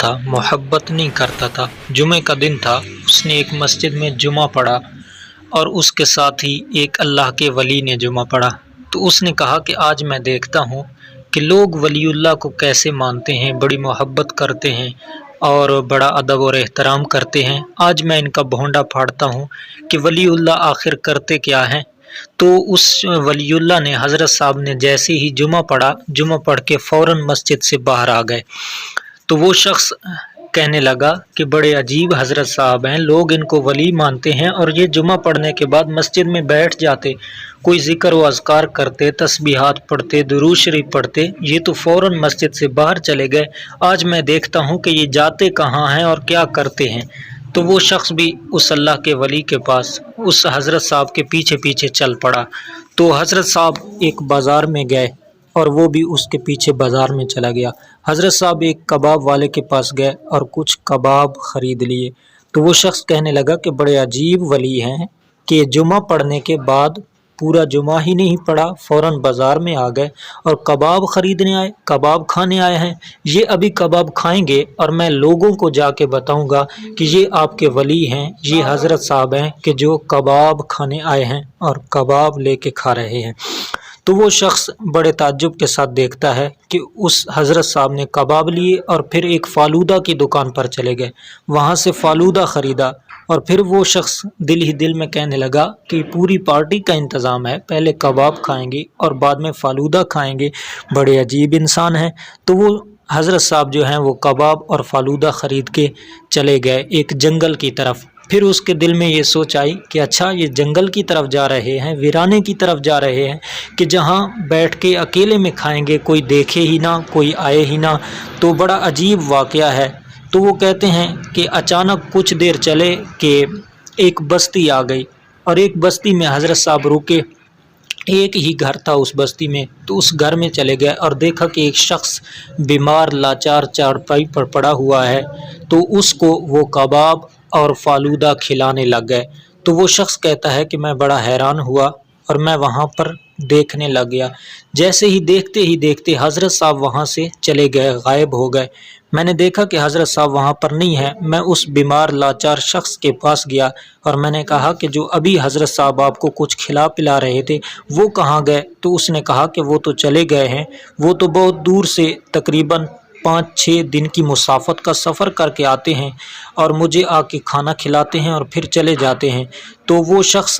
था, मोहब्बत नहीं करता था। जुमे का दिन था, उसने एक मस्जिद में जुमा पढ़ा और उसके साथ ही एक अल्लाह के वली ने जुमा पढ़ा। तो उसने कहा कि आज मैं देखता हूँ कि लोग वलीउल्लाह को कैसे मानते हैं, बड़ी मोहब्बत करते हैं और बड़ा अदब और एहतराम करते हैं। आज मैं इनका भोंडा फाड़ता हूँ कि वलीउल्लाह आखिर करते क्या हैं। तो उस वलीउल्लाह ने, हज़रत साहब ने जैसे ही जुमा पढ़ा, जुमा पढ़ के फ़ौरन मस्जिद से बाहर आ गए। तो वो शख्स कहने लगा कि बड़े अजीब हज़रत साहब हैं, लोग इनको वली मानते हैं और ये जुमा पढ़ने के बाद मस्जिद में बैठ जाते, कोई ज़िक्र व अज़कार करते, तस्बीहात पढ़ते, दुरूद शरीफ पढ़ते, ये तो फ़ौरन मस्जिद से बाहर चले गए। आज मैं देखता हूँ कि ये जाते कहाँ हैं और क्या करते हैं। तो वो शख्स भी उस अल्लाह के वली के पास, उस हज़रत साहब के पीछे पीछे चल पड़ा। तो हज़रत साहब एक बाज़ार में गए और वो भी उसके पीछे बाज़ार में चला गया। हज़रत साहब एक कबाब वाले के पास गए और कुछ कबाब ख़रीद लिए। तो वो शख्स कहने लगा कि बड़े अजीब वली हैं कि जुमा पढ़ने के बाद पूरा जुमा ही नहीं पढ़ा, फ़ौरन बाज़ार में आ गए और कबाब ख़रीदने आए, कबाब खाने आए हैं। ये अभी कबाब खाएंगे और मैं लोगों को जाके बताऊंगा कि ये आपके वली हैं, ये हज़रत साहब हैं कि जो कबाब खाने आए हैं और कबाब लेके खा रहे हैं। तो वो शख्स बड़े ताज्जुब के साथ देखता है कि उस हज़रत साहब ने कबाब लिए और फिर एक फ़ालूदा की दुकान पर चले गए, वहाँ से फ़ालूदा ख़रीदा और फिर वो शख्स दिल ही दिल में कहने लगा कि पूरी पार्टी का इंतज़ाम है, पहले कबाब खाएंगे और बाद में फ़ालूदा खाएंगे। बड़े अजीब इंसान हैं। तो वो हज़रत साहब जो हैं वो कबाब और फ़ालूदा ख़रीद के चले गए एक जंगल की तरफ। फिर उसके दिल में ये सोच आई कि अच्छा, ये जंगल की तरफ जा रहे हैं, वीराने की तरफ जा रहे हैं कि जहाँ बैठ के अकेले में खाएंगे, कोई देखे ही ना, कोई आए ही ना। तो बड़ा अजीब वाक़या है। तो वो कहते हैं कि अचानक कुछ देर चले कि एक बस्ती आ गई और एक बस्ती में हज़रत साहब रुके। एक ही घर था उस बस्ती में। तो उस घर में चले गए और देखा कि एक शख्स बीमार लाचार चारपाई पर पड़ा हुआ है। तो उसको वो कबाब और फ़ालूदा खिलाने लग गए। तो वो शख्स कहता है कि मैं बड़ा हैरान हुआ और मैं वहाँ पर देखने लग गया। जैसे ही देखते हज़रत साहब वहाँ से चले गए, गायब हो गए। मैंने देखा कि हज़रत साहब वहाँ पर नहीं है। मैं उस बीमार लाचार शख्स के पास गया और मैंने कहा कि जो अभी हज़रत साहब आपको कुछ खिला पिला रहे थे वो कहाँ गए। तो उसने कहा कि वो तो चले गए हैं, वो तो बहुत दूर से तकरीबन 5-6 दिन की मुसाफत का सफ़र करके आते हैं और मुझे आके खाना खिलाते हैं और फिर चले जाते हैं। तो वो शख्स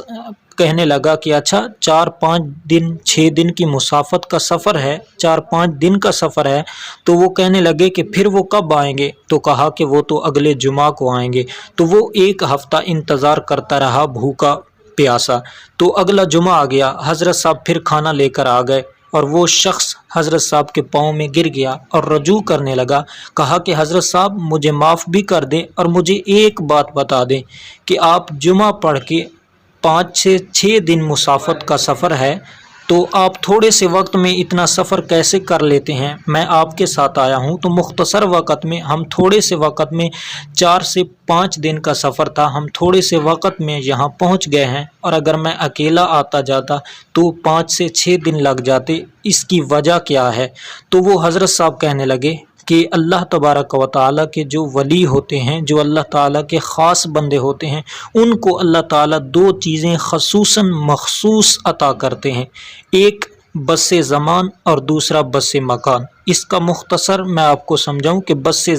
कहने लगा कि अच्छा, 4-5 दिन 6 दिन की मुसाफत का सफ़र है, 4-5 दिन का सफ़र है। तो वो कहने लगे कि फिर वो कब आएंगे। तो कहा कि वो तो अगले जुमा को आएंगे। तो वो 1 हफ़्ता इंतज़ार करता रहा भूखा प्यासा। तो अगला जुमा आ गया, हज़रत साहब फिर खाना लेकर आ गए और वो शख्स हज़रत साहब के पाँव में गिर गया और रजू करने लगा। कहा कि हज़रत साहब मुझे माफ़ भी कर दें और मुझे एक बात बता दें कि आप जुमा पढ़ के 5-6 दिन मुसाफत का सफ़र है, तो आप थोड़े से वक्त में इतना सफ़र कैसे कर लेते हैं। मैं आपके साथ आया हूं तो मुख्तसर वक़्त में, हम थोड़े से वक़्त में, 4 से 5 दिन का सफ़र था, हम थोड़े से वक़्त में यहाँ पहुँच गए हैं और अगर मैं अकेला आता जाता तो 5 से 6 दिन लग जाते। इसकी वजह क्या है। तो वो हज़रत साहब कहने लगे कि अल्लाह तबारक व तआला के जो वली होते हैं, जो अल्लाह ताला के ख़ास बंदे होते हैं, उनको अल्लाह ताला 2 चीज़ें ख़ुसूसन मख़सूस अता करते हैं। एक बस्से ज़मान और दूसरा बस्से मकान। इसका मुख्तसर मैं आपको समझाऊं कि बस्से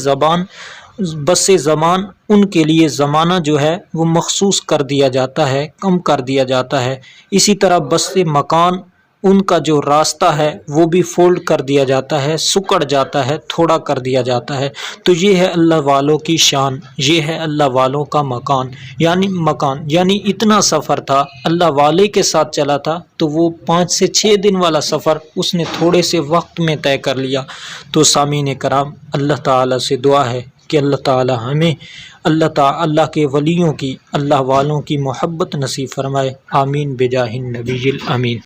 ज़मान उनके लिए ज़माना जो है वो मख़सूस कर दिया जाता है, कम कर दिया जाता है। इसी तरह बस्से मकान, उनका जो रास्ता है वो भी फोल्ड कर दिया जाता है, सुकड़ जाता है, थोड़ा कर दिया जाता है। तो ये है अल्लाह वालों की शान, ये है अल्लाह वालों का मकान। यानी इतना सफ़र था, अल्लाह वाले के साथ चला था तो वो 5 से 6 दिन वाला सफ़र उसने थोड़े से वक्त में तय कर लिया। तो सामीन कराम, अल्लाह ताला से दुआ है कि अल्लाह ताला हमें अल्लाह के वलियों की, अल्लाह वालों की मोहब्बत नसीब फरमाए। आमीन बिजाहिन नबील अमीन।